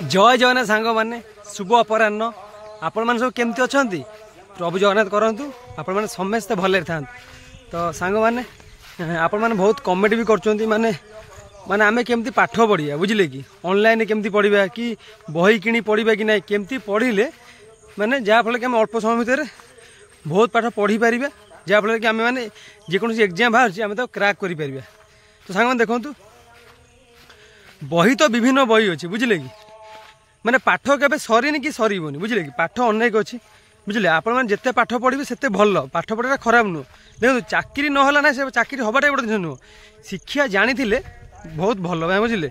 जय जगन्नाथ सांग मैंने शुभ अपराह्न आपण मैंने सब केमती अच्छा प्रभु जगन्नाथ करूँ आपण मैंने समस्ते भले था। तो सांग मैंने आपण मैंने बहुत कमेडी भी कर माने माने आमे केमती पाठ पढ़िया बुझिले कि ऑनलाइन केमती पढ़िया कि बही किणी पढ़िया कि नहीं केमती पढ़िले माने जहाँफल कि आम अल्प समय भितर बहुत पाठ पढ़ी पार जहाँफल कि आम मैंने जेकोसी एग्जाम बाहर आम तो क्रैक कर पार। तो सांग देखु बही तो विभिन्न बही अच्छी बुझिले कि माने पाठ केबे सरीनी कि सरबनी बुझिले कि पाठ अनेक अच्छी बुझिले आपण मैंने जिते पाठ पढ़े से भल पाठ पढ़ा खराब नुह देखो चाकरी नहला ना से चाकरी हबाटा गोटे जिन नुह शिक्षा जानी बहुत भल भाई बुझिले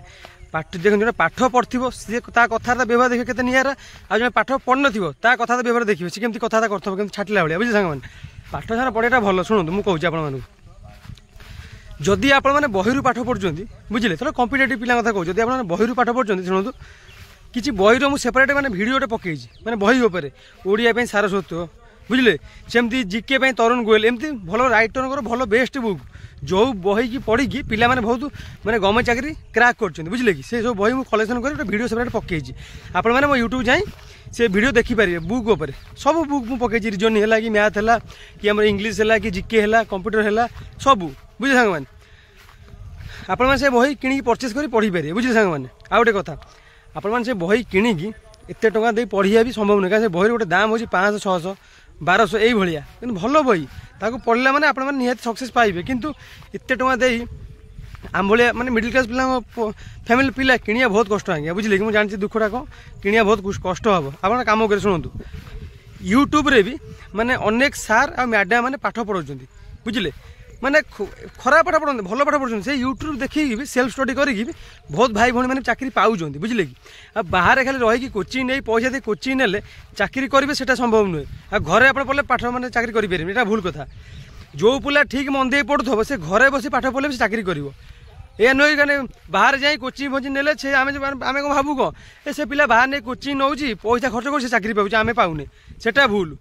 पाठ देख जो पाठ पढ़ो सी कथा व्यवहार देखिए केते नियारा आ जो पाठ पढ़ नो कथा व्यवहार देखिए सी केमती कथा करथबो केमती छाटिला भाई बुझे सांग पाठ सारा पढ़ाटा भल शुणु मुझे कहूँ आप जदि आपण मैंने बही पाठ पढ़ुं बुझिले थोड़ा कम्पिटेटिव पिला कथा कहूँ जब आप बही पाठ पढ़ुं शुणु किसी बही मुझे सेपरेट मैंने भिडियोटे पकई मैंने बही उपर ओडिया सारस्वत बुझिले सेमती जिके तरुण गोयल एमती भल राइटर भल बेस्ट बुक जो बही की पढ़ी पिला माने बहुत माने गवर्नमेंट चाकरी क्रैक कर बुझिले कि से सब बही मुझे कलेक्शन कर भिडियो सेपरेट पकई आपण मैंने मो यूट्यूब जाए से भिडियो देखिपारे बुक उपर सब बुक मुझे पकई रिजन है कि मैथ है कि आम इंग्लीश है कि जिके है कंप्यूटर है सब बुझे सांग मैंने आपण मैंने से बही कि परचेज कर पढ़ी पारे बुझे सांग मैंने आ गोटे कथा आपण मैंने से बही कि एत टଙ୍କା दे पढ़िया भी संभव नहीं क्या बही गोटे दाम हो 500 600 1200 यही भाया कि भल बही ताको पढ़ला माने आपण मैंने निहाती सक्सेस पाइबे किंतु एत टଙ୍କା दे आम भाया माने मिडिल क्लास पिला फैमिली पिला किनिया बहुत कष्ट आज्ञा बुझिले कि मुझे जानती दुखटा कौन किनिया बहुत कष्ट हम आप कम कर शुणु यूट्यूब रे भी माने अनेक सार आ मैडम मैंने पाठ पढ़ाऊँ बुझिले माने खराब पाठ पढ़ते भल पाठ पढ़ते से यूट्यूब देखिए भी सेल्फ स्टडी करी बहुत भाई भाई मैंने चाकरी पाँच बुझिले कि आ बाहर खाली रही कोचिंग नहीं पैसा दे कोचिंग नेले चाकरी करेंगे से संभव नुहे आ घरे आप पढ़ले पाठ मैंने चाकरी करें यहाँ भूल कथा जो पिला ठीक मन दे पढ़ुव से घरे बस पाठ पढ़ले से चाकरी कर या नुहे कहने बाहर जाए कोचिंग फोचिंग नेले से आम कौन भावु कौन से पिला बाहर नहीं कोचिंग नौ पैसा खर्च कर चाकरी पाऊँ आम पाऊने से भूल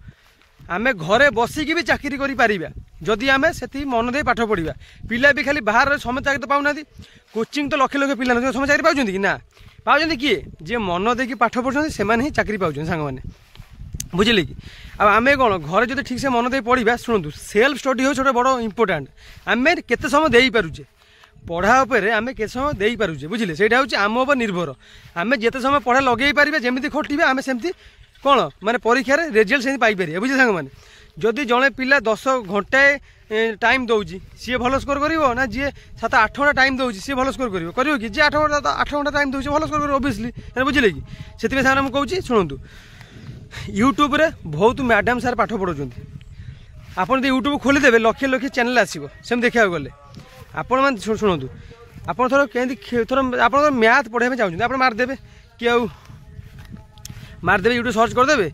आमे घरे बसिकी भी चाकरी करिपारिबा जदि आमे सेति मन दे पाठ पढ़िबा पिला भी खाली बाहर समय चाकरी तो पाउना कोचिंग तो लक्ष लक्ष पिला समय चाकरी पाउछन्ति कि ना पाउछन्ति किए जे मन देकी पाठ पढ़ुछन्ति सेमाने ही चाकरी पाउछन्ति सांग माने बुझिले कि अब आमे कोन घरे जदि ठीक से मन दे पढ़िबा शुणु सेल्फ स्टडी हो छोटे बड़ इंपोर्टेंट आमे केते समय देई पारुछे पढ़ा उपरे आमे केते समय देई पारुछे बुझिले सेटा होछि आम उपर निर्भर आमे जेते समय पढ़ा लगेई पारिबा जेमिति खटिबा आमे सेमति कौन माने परीक्षा रिजल्ट से पाइपर बुझे सांग मैंने जदि जड़े पिला 10 घंटे टाइम दौर सी भल स्कोर कर ना जी 7-8 घंटा टाइम दौर सी भल स्कोर कर कि जी 8 घंटा टाइम दौर भल स्कोर कर ओबियसली बुझिले कि से मुझे कहूँ शुणु यूट्यूब रे बहुत मैडम सार पाठ पढ़ाऊँ आप यूट्यूब खोलीदेवे लक्ष लक्ष चैनल आसो सेम देखा गले आपण मैंने शुणु आप थोड़ा कहीं थोड़ा आप मैथ पढ़ाई चाहते आप मारदेवे कि मारदेवे यूट्यूब सर्च करदे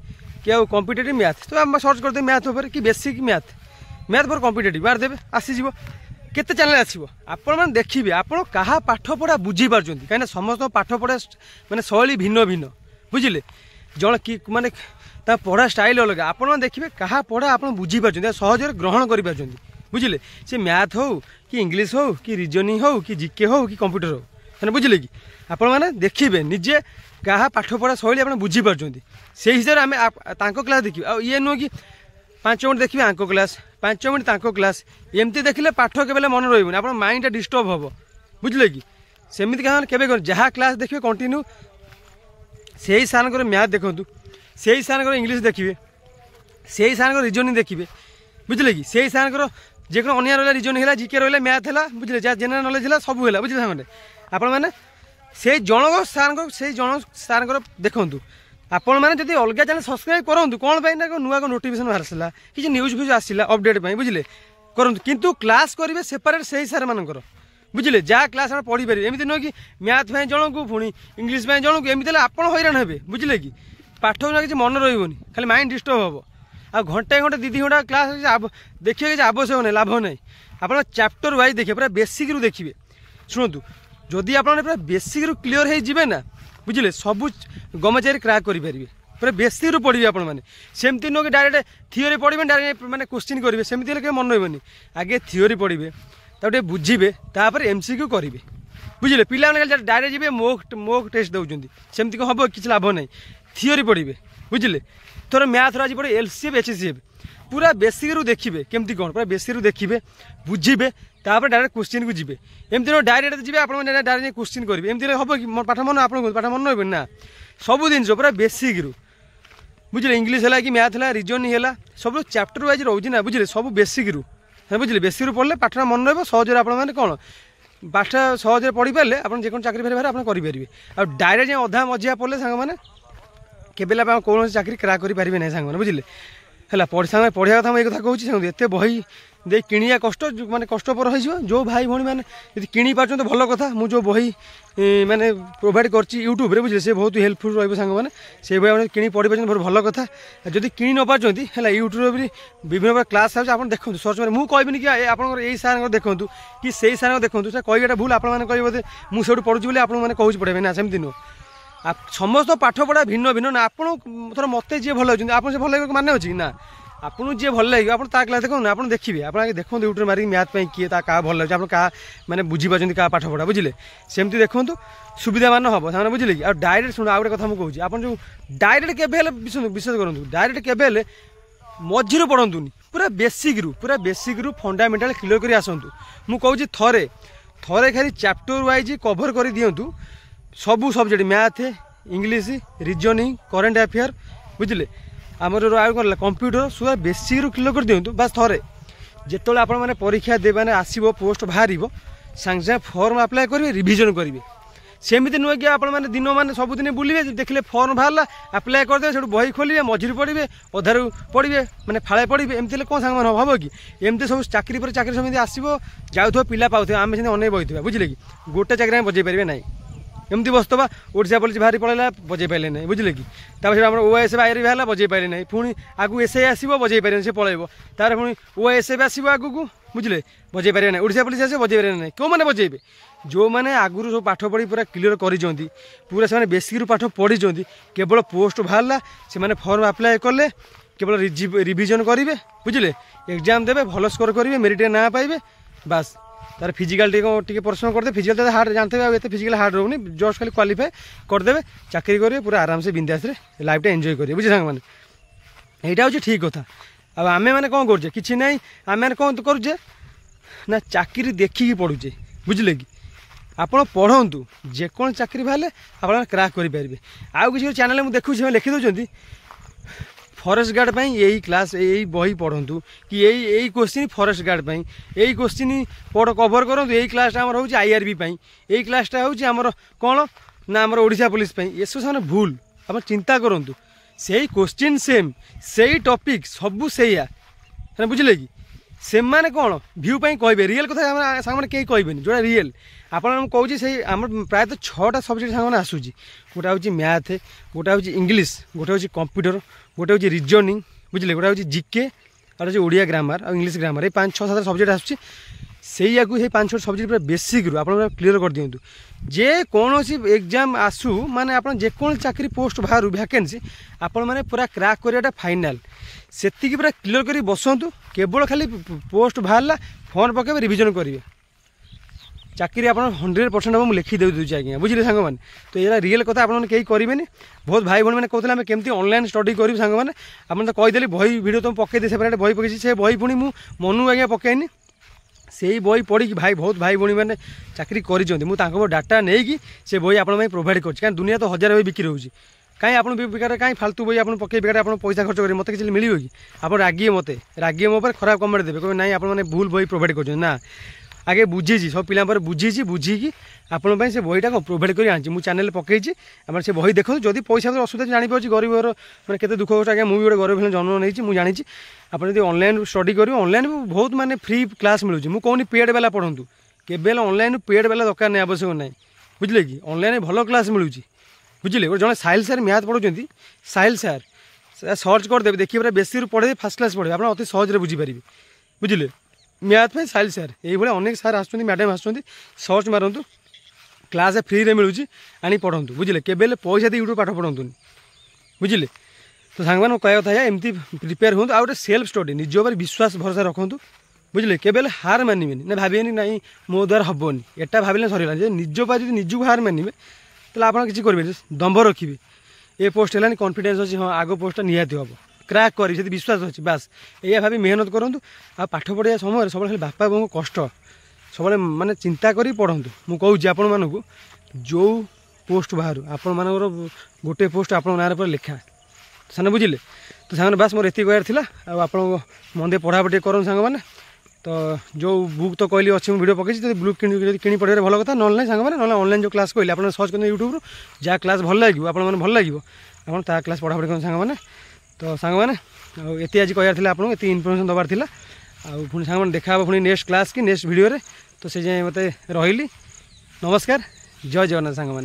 कि कॉम्पिटिटिव मैथ तो आप सर्च करदे मैथ ऊपर कि बेसिक मैथ फॉर कॉम्पिटिटिव मारदेवे आसीଯିव केते चैनल आसीबो आपण माने देखिबे आपण कहा पाठ पढ़ा बुझी पारछन्ती काहे ना समस्त पाठ पढ़ा माने शैली भिन्न भिन्न बुझिले जण कि माने ता पढ़ा स्टाइल अलग आपण माने देखिबे कहा पढ़ा आपण बुझी पारछन्ती सहज ग्रहण करि पारछन्ती बुझिले से मैथ हो कि इंग्लिश हो कि रीजनिंग हो कि जीके हो कि कंप्यूटर हो है बुझिले कि आपण माने देखिबे निजे क्या पाठ पढ़ा शैली आप बुझीपार से हिसाब से आम क्लास देखिए आ ये नुह कि 5 मिनट देखिए आंक क्लास 5 मिनट तांको क्लास एमती देखिले पाठ के मन रही आप माइंड डिस्टर्ब हम बुझे कि सेमती क्या जहाँ क्लास देखिए कंटिन्यू से ही सार मैथ देखूँ से ही सार इंग्लीश देखिए से ही सार रीजनिंग देखिए बुझे कि से ही सार जे अनिया रहा रीजनिंग है जीके रहा मैथ है बुझे जहाँ जेनराल नॉलेज है सब है बुझे सामने आपण मैंने से जन सार से जन सार देखूँ आपण मैंने जब अलग चैनल सब्सक्राइब करूँ कौन पाई ना नुआ नोटिफिकेशन बाहर किसी न्यूज फ्यूज आसला अपडेट बुझे करूँ किंतु क्लास करेंगे सेपरेट से ही सार मानकर बुझे जहाँ क्लास आप पढ़ी पारे एमती नुह कि मैथ जन को पुणी इंग्लीश जन को एमती आप हैरान हे बुझे कि पाठ किसी मन रही खाली माइंड डिस्टर्ब हम आ घंटे घंटे 2 घंटा क्लास देखिए किसी आवश्यक नहीं लाभ नहीं आप चैप्टर वाइज देखिए पूरा बेसिक रू देखिए शुणु जदि आप पूरा बेसिक रू क्लीयर हो जिबे ना बुझिले सब गमचारी क्रैक करेंगे पूरा बेसिक रू पढ़े आप सेमती नुह कि डायरेक्ट थियोरी पढ़े डायरेक्ट मैंने क्वेश्चन करेंगे सेमती मन रही आगे थियोरी पढ़े बुझे तापर एमसीक्यू करेंगे बुझे पिला डायरेक्ट जी मोक टेस्ट दौरान सेमती कौन हम किसी लाभ ना थियोरी पढ़े बुझे थोड़ा मैथ आज पढ़े एलसीएफ एचसीएफ पूरा बेसिक रू देखिए केमती कौन पूरा बेसिक रू देखिए बुझे तापर डायरेक्ट क्वेश्चन को जी एमती डायरेक्ट जी आप डायरेक्ट क्वेश्चन करेंगे एमती हम कि पाठ मन आप पाठ मन रही ना सब जिन पूरा बेसिक रू बुझे इंग्लीश है कि मैथ है रिजनिंग है सब चैप्टर वाइज रोचे ना बुझे सब बेसिक रू बुझे बेसिक रू पढ़ले पाठटा मन रहा आपने कौन पाठ सहज पढ़ी पारे आप जो चाकरी फेर आप करेंगे आ डायरेक्ट अधा मजिया पढ़ले सांग मैंने केबेला कौन चाकरी क्राक करेंगे ना सांग बुझे है सागे पढ़ा कथा मुझे कथा कहूँ एत बही दे किणिया कष्ट माने कष्टपर हो जो भाई भौणी मैंने यदि किणी पार्छ तो भल कथा मुझे जो बही माने प्रोवाइड कर यूट्यूब रे बुझे से बहुत हेल्पफुल रही सांग मैंने से बही कि पढ़ी पार्छ बहुत भल कथा जदि कि न पार्टी है यूट्यूब भी विभिन्न प्रकार क्लास आप देखो सर्च मारे मुझे कहबी कि आप सार देखूँ कि से सार देखूँ से कह भूल आप बोलते मुझे पढ़ुची बोली आपने कहूँ पढ़े ना सेमती नुह समस्त पाठ पढ़ा भिन्न भिन्न ना आप थोड़ा मत जी भल होती आप भल लगे माने अच्छी ना आपको जी भल लगे आप क्लास देखो ना आप देखिए आप देखो यूट्यूब मारिक मैथ किए क्या भल लगे आप क्या मैंने बुझीपार क्या पाठ पढ़ा बुझे सेमती देखो सुविधा मान हम से बुझे कि डायरेक्ट शुण आ गए कथा मुझे आप जो डायरेक्ट के विश्वास करूँ डायरेक्ट के मझी पढ़ंतुनि पूरा बेसिक रू फंडामेंटाल क्लियर कर आसतु मुझे कहूँ थे थे खाली चैप्टर वाइज कभर कर दिंतु सबू subject math English reasoning current affair बुझे आमर कंप्यूटर सब बेसिक रू क्लियर कर दिंतु बास थे जिते आप परीक्षा दे मैंने आसो पोस्ट बाहर सांगे सांगे फर्म आप्लाय करेंगे रिविजन करेंगे सेमती नुहे कि आपने दिन मान सबुदिन बुलिए देखिले फर्म बाहर आप्लाय करदे से बही खोलिए मझी पढ़े अधारू पढ़े मैंने फाड़े पढ़े एमती कौन सांग मान हम कि एमती सब चाकरी पर चाकरी सेमती आसो जाऊँ पिला पाऊे आम से अनेक बही बुझे कि गोटे चाकरी बजे पारे ना एमती बसवा ओडिशा पुलिस बाहरी पड़ेगा बजे पारे ना बुझे कि ओएस बाहर बाहर बजे पारे ना पुणी आगू एसआई आसो बजे पारे से पलैब तार पुणी ओएसए आसो आगू बुझे बजे पारे ना ओडिशा पुलिस आसो बजे पारे ना क्यों मैंने बजेबे जो मैंने आगुरी सब पाठ पढ़ी पूरा क्लियर कर पूरा से बेसिक रू पाठ पढ़ी केवल पोस्ट बाहर से फर्म आप्लाय कले केवल रिविजन करेंगे बुझे एग्जाम देवे भल स्कोर करेंगे मेरिट ना पाइबे बास तार फिजिकाल टी परिश्रम करदे फिजिकाल हार्ड जानते हैं ये फिजिकाल हार्ड रोनी जस्ट खाली क्वालिफाई करदे चाकरी करेंगे पूरा आराम से बिंदास लाइफ एंजॉय करेंगे बुझे सांग मैंने यहाँ हूँ ठीक कथा अब आमे मैंने कौन करुचे कि ना आम मैंने कौन करुचे ना चाकरी देखिकी पढ़ुचे बुझे कि आप पढ़ु जेको चाकरी बाहर आप क्राक करेंगे आउ किसी चैनल में देखुँ लिखी दौरान फॉरेस्ट गार्ड पर यही क्लास यही बही पढ़ु कि यही क्वेश्चन फॉरेस्ट गार्ड पर यही क्वेश्चन पढ़ कभर करूँ यही क्लासटा आम हूँ आईआरबी यही क्लासटा हूँ आमर कौन ना आम ओडिशा पुलिस ये सब से भूल आप चिंता करूँ से क्वेश्चन सेम से टॉपिक सबू से बुझे कि से मैंने कौन भ्यू कहे रियल कथा सांग कहीं कहे जोड़ा रियल आपन कहूँ से आम प्रायः 6टा सब्जेक्ट सांग आसूँ गोटा हूँ मैथ गोटा हूँ इंग्लीश गोटे हूँ कंप्यूटर गोटे हूँ रिजनिंग बुझे गोटा हूँ जिके और हूँ ओडिया ग्रामर और इंग्लीश ग्रामर ये 5-6-7 सब्जेक्ट आसूँ से 5-6 सब्जेक्ट पूरा बेसिक रू आप क्लीयर कर दिंतु जे कौन एग्जाम आसू माने आप जेको चाकरी पोस्ट बाहर वैकेंसी आपण मैंने पूरा क्राक कराटा फाइनाल से पूरा क्लीयर कर बसतु केवल खाली पोस्ट बाहर फर्म पकेबे रिविजन करेंगे चाकरी आप 100% हम लिखी दे दूसरी आज्ञा बुझे सांग मैंने तो ये रियल कथा आपने कहीं करेंगे बहुत भाई भाई मैंने कहते हैं केमती ऑनलाइन स्टडी करी सांग मैंने आपने तो कहीदेली बही वीडियो तुम पकईदे से बही पकई से बही पुणी मु मनु आज्ञा पकईनी से बही पढ़ी भाई बहुत भाई भाई मैंने चाकरी कर डाटा नहीं से बही आप प्रोवाइड कर दुनिया तो 1000 बही बिक्री होगी कहीं आप बेकार कहीं फालतू बही आप पकई बेकार आप पैसा खर्च करेंगे मत किसी मिले कि आप रागिए मत रागिए मो पर खराब कमेंट देवे कहे ना आपने भूल बही प्रोवाइड कर ना आगे बुझी सब पिला बुझी बुझिकी आपंपाई से बहीटा प्रोवाइड कर आनी मुझे चैनल पकई आम से बही देखो जदि पैसा असुविधा जापार गरीब मैंने केते दुख कष्ट आज्ञा मुझे गोटे गरीब हेल्ले जन्म नहीं मुझे जानी आप ऑनलाइन स्टडी करेंगे ऑनलाइन बहुत माने फ्री क्लास मिलूँ मुझे कहूँ पेड वाला पढ़ू केवल ऑनलाइन पेड वाला दरकार नहीं आवश्यक ना बुझे कि ऑनलाइन भल क्लास मिलूँ बुझे जो साहिल सार मैथ पढ़ुं साहिल सार सर्च करदे देखिए पूरा बेसी पढ़े फास्ट क्लास पढ़े आप अति सहज बुझीपारे बुझे मैथ में साहिल सार ये अनेक सार आस मैडम आस सर्च मारतु क्लास फ्री रे मिलूँ आनी पढ़ु बुझे केवल पैसा दी यूट्यूब पाठ पढ़ुनि बुझे तो सांग कह कथा एमती प्रिपेयर हूँ आ गए सेल्फ स्टडी निज पर विश्वास भरोसा रखु बुझे के हार मानवे ना भावे ना मो द्वारा हेनी एटा भाविले सरला निज जो निजक हार मानवे तो आप किसी करेंगे दम्भ रखिए ये पोस्ट है कॉन्फिडेंस अच्छी हाँ आग पोस्टा निहाती हम क्रैक कर विश्वास अच्छी बास या भावी मेहनत करूँ आ पाठ पढ़ा समय सब खाली बापा बों कष्ट सब माने चिंता करी पढ़तु मुझे आपण मानक जो पोस्ट बाहर आपण मान गोटे पोस्ट आप ना लिखा सामने बुझे तो सामने बास मोर एति कहर आप मन दे पढ़ापढ़ी करूँ सांग मैंने तो जो बुक तो कहली अच्छी वीडियो पकई बुक कि पढ़े भल कथा ना सांग मैंने ना ऑनलाइन जो क्लास कहली आप सर्च कर यूट्यूब जहाँ क्लास भल लगे आप भल लगे आप क्लास पढ़ापढ़ी कर सांग मैंने तो सांग मैंने ये आज कहर आपको ये इनफर्मेशन दबार था आउ सांग मैंने देखा पुणी नेक्स्ट क्लास कि नेक्स्ट वीडियो तो से जाए मत रही नमस्कार जय जगन्नाथ सांग मैंने।